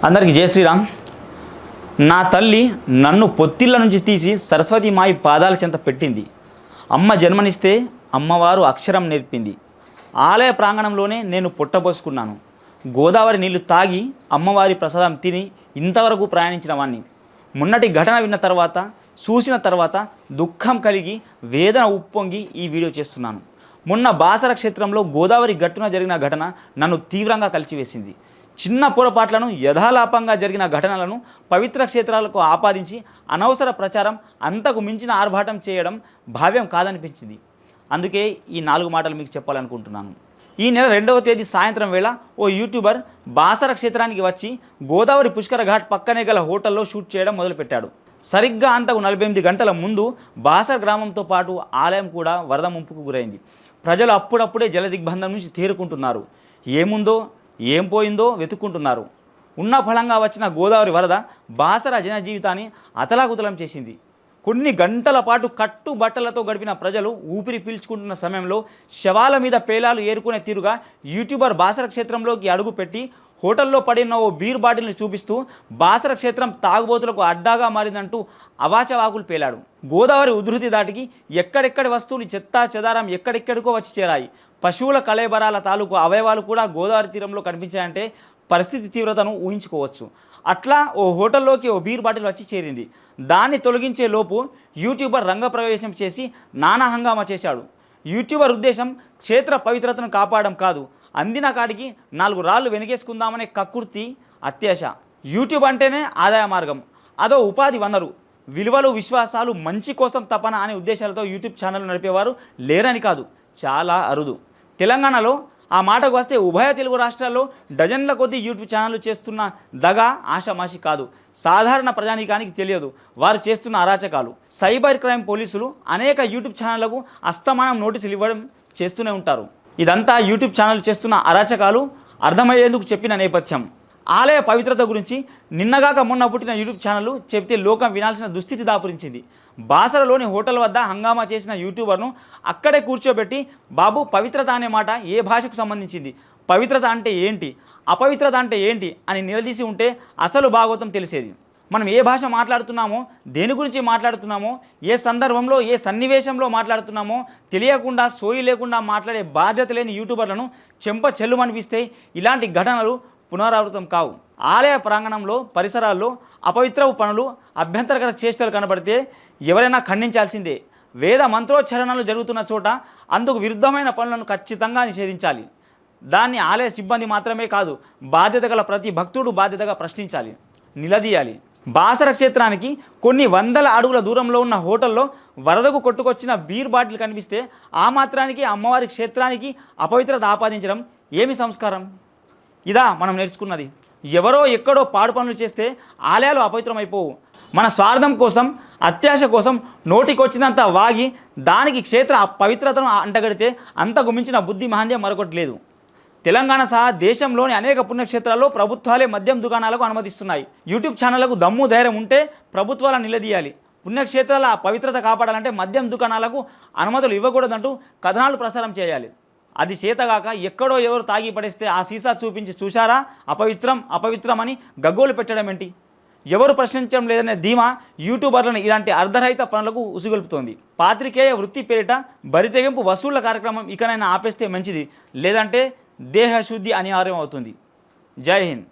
అందరికీ జై శ్రీరామ్. నా తల్లి నన్ను పొత్తిళ్ళ నుంచి తీసి సరస్వతి మాయి పాదాల చెంత పెట్టింది. అమ్మ జన్మనిస్తే అమ్మవారు అక్షరం నేర్పింది. ఆలయ ప్రాంగణంలోనే నేను పుట్టబోసుకున్నాను. గోదావరి నీళ్లు తాగి అమ్మవారి ప్రసాదం తిని ఇంతవరకు ప్రయాణించిన వాణ్ణి. మొన్నటి ఘటన విన్న తర్వాత, చూసిన తర్వాత దుఃఖం కలిగి వేదన ఉప్పొంగి ఈ వీడియో చేస్తున్నాను. మొన్న బాసర క్షేత్రంలో గోదావరి గట్టున జరిగిన ఘటన నన్ను తీవ్రంగా కలిచివేసింది. చిన్న పొరపాట్లను యథాలాపంగా జరిగిన ఘటనలను పవిత్ర క్షేత్రాలకు ఆపాదించి అనవసర ప్రచారం, అంతకు మించిన ఆర్భాటం చేయడం భావ్యం కాదనిపించింది. అందుకే ఈ 4 మాటలు మీకు చెప్పాలనుకుంటున్నాను. ఈ నెల 2వ తేదీ సాయంత్రం వేళ ఓ యూట్యూబర్ బాసర క్షేత్రానికి వచ్చి గోదావరి పుష్కర ఘాట్ పక్కనే గల హోటల్లో షూట్ చేయడం మొదలుపెట్టాడు. సరిగ్గా అంతకు 48 గంటల ముందు బాసర గ్రామంతో పాటు ఆలయం కూడా వరద ముంపుకు గురైంది. ప్రజలు అప్పుడప్పుడే జల దిగ్బంధం నుంచి తేరుకుంటున్నారు. ఏముందో ఏం పోయిందో వెతుక్కుంటున్నారు. ఉన్న ఫలంగా వచ్చిన గోదావరి వరద బాసర జనజీవితాన్ని అతలాకుతలం చేసింది. కొన్ని గంటల పాటు కట్టు బట్టలతో గడిపిన ప్రజలు ఊపిరి పీల్చుకుంటున్న సమయంలో శవాల మీద పేలాలు ఏరుకునే తీరుగా యూట్యూబర్ బాసర క్షేత్రంలోకి అడుగుపెట్టి హోటల్లో పడిన ఓ బీర్ బాటిల్ని చూపిస్తూ బాసర క్షేత్రం తాగుబోతులకు అడ్డాగా మారిందంటూ అవాచవాకులు పేలాడు. గోదావరి ఉధృతి దాటికి ఎక్కడెక్కడి వస్తువులు చెత్తా చెదారం ఎక్కడెక్కడికో వచ్చి చేరాయి. పశువుల కళేబరాల తాలూకు అవయవాలు కూడా గోదావరి తీరంలో కనిపించాయంటే పరిస్థితి తీవ్రతను ఊహించుకోవచ్చు. అట్లా ఓ హోటల్లోకి ఓ బీర్ బాటిల్ వచ్చి చేరింది. దాన్ని తొలగించే లోపు యూట్యూబర్ రంగప్రవేశం చేసి నానా హంగామా చేశాడు. యూట్యూబర్ ఉద్దేశం క్షేత్ర పవిత్రతను కాపాడడం కాదు, అందిన కాడికి 4 రాళ్ళు వెనకేసుకుందామనే కక్కుర్తి, అత్యాశ. యూట్యూబ్ అంటేనే ఆదాయ మార్గం, అదో ఉపాధి వనరు. విలువలు, విశ్వాసాలు, మంచి కోసం తపన అనే ఉద్దేశాలతో యూట్యూబ్ ఛానల్ నడిపేవారు లేరని కాదు, చాలా అరుదు. తెలంగాణలో ఆ మాటకు వస్తే ఉభయ తెలుగు రాష్ట్రాల్లో డజన్ల కొద్దీ యూట్యూబ్ ఛానళ్లు చేస్తున్న దగా ఆషామాషి కాదు. సాధారణ ప్రజానీకానికి తెలియదు వారు చేస్తున్న అరాచకాలు. సైబర్ క్రైమ్ పోలీసులు అనేక యూట్యూబ్ ఛానళ్లకు అస్తమానం నోటీసులు ఇవ్వడం చేస్తూనే ఉంటారు. ఇదంతా యూట్యూబ్ ఛానల్ చేస్తున్న అరాచకాలు అర్థమయ్యేందుకు చెప్పిన నేపథ్యం. ఆలయ పవిత్రత గురించి నిన్నగాక మొన్న పుట్టిన యూట్యూబ్ ఛానల్ చెబితే లోకం వినాల్సిన దుస్థితి దాపురించింది. బాసరలోని హోటల్ వద్ద హంగామా చేసిన యూట్యూబర్ను అక్కడే కూర్చోబెట్టి, బాబు పవిత్రత అనే మాట ఏ భాషకు సంబంధించింది, పవిత్రత అంటే ఏంటి, అపవిత్రత అంటే ఏంటి అని నిలదీసి ఉంటే అసలు భాగవతం తెలిసేది. మనం ఏ భాష మాట్లాడుతున్నామో, దేని గురించి మాట్లాడుతున్నామో, ఏ సందర్భంలో ఏ సన్నివేశంలో మాట్లాడుతున్నామో తెలియకుండా, సోయి లేకుండా మాట్లాడే బాధ్యత లేని యూట్యూబర్లను చెంప చెల్లుమనిపిస్తే ఇలాంటి ఘటనలు పునరావృతం కావు. ఆలయ ప్రాంగణంలో, పరిసరాల్లో అపవిత్రపు పనులు, అభ్యంతరకర చేష్టలు కనబడితే ఎవరైనా ఖండించాల్సిందే. వేద మంత్రోచ్చరణలు జరుగుతున్న చోట అందుకు విరుద్ధమైన పనులను ఖచ్చితంగా నిషేధించాలి. దాన్ని ఆలయ సిబ్బంది మాత్రమే కాదు, బాధ్యత గల ప్రతి భక్తుడు బాధ్యతగా ప్రశ్నించాలి, నిలదీయాలి. బాసర క్షేత్రానికి కొన్ని వందల అడుగుల దూరంలో ఉన్న హోటల్లో వరదకు కొట్టుకొచ్చిన బీర్ బాటిల్ కనిపిస్తే ఆ మాత్రానికి అమ్మవారి క్షేత్రానికి అపవిత్రత ఆపాదించడం ఏమి సంస్కారం? ఇదా మనం నేర్చుకున్నది. ఎవరో ఎక్కడో పాడు పనులు చేస్తే ఆలయాలు అపవిత్రమైపోవు. మన స్వార్థం కోసం, అత్యాశ కోసం నోటికొచ్చినంత వాగి దానికి క్షేత్ర పవిత్రతను అంటగడితే అంతకు మించిన బుద్ధి మహంద్యం మరొకటి లేదు. తెలంగాణ సహా దేశంలోని అనేక పుణ్యక్షేత్రాల్లో ప్రభుత్వాలే మద్యం దుకాణాలకు అనుమతిస్తున్నాయి. యూట్యూబ్ ఛానళ్లకు దమ్ము ధైర్యం ఉంటే ప్రభుత్వాలను నిలదీయాలి. పుణ్యక్షేత్రాల పవిత్రత కాపాడాలంటే మద్యం దుకాణాలకు అనుమతులు ఇవ్వకూడదంటూ కథనాలు ప్రసారం చేయాలి. అది చేతగాక ఎక్కడో ఎవరు తాగి పడేస్తే ఆ సీసా చూపించి చూశారా అపవిత్రం అపవిత్రం అని గగ్గోలు పెట్టడం ఏంటి? ఎవరు ప్రశ్నించడం లేదనే ధీమా యూట్యూబర్లను ఇలాంటి అర్ధరహిత పనులకు ఉసిగొల్పుతోంది. పాత్రికేయ వృత్తి పేరిట బరితెగింపు వసూళ్ల కార్యక్రమం ఇకనైనా ఆపేస్తే మంచిది, లేదంటే దేహశుద్ధి అనివార్యం అవుతుంది. జై హింద్.